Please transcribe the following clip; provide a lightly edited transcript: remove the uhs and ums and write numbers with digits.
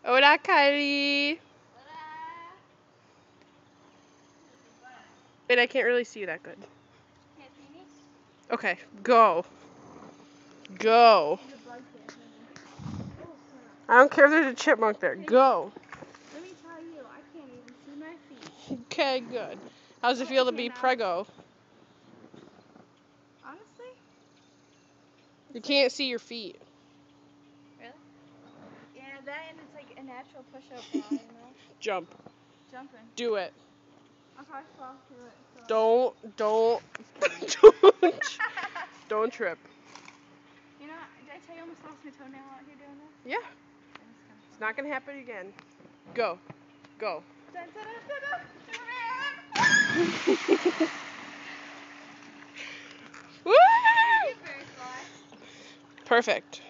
Hola, Kylie. Wait, I can't really see you that good. Can't see me? Okay, go. Go. I don't care if there's a chipmunk there. Go. Let me tell you, I can't even see my feet. Okay, good. How's it feel to be preggo? Honestly? You can't see your feet. Really? Yeah, that and it's like a natural push-up bra, you know? Jump. Jumping. Do it. Okay, well, do it. Don't, don't trip. You know, did I tell you I almost lost my toenail out here doing this? Yeah. It's not gonna happen again. Go. Go. Dun, dun, dun, Woo! very fly. Perfect.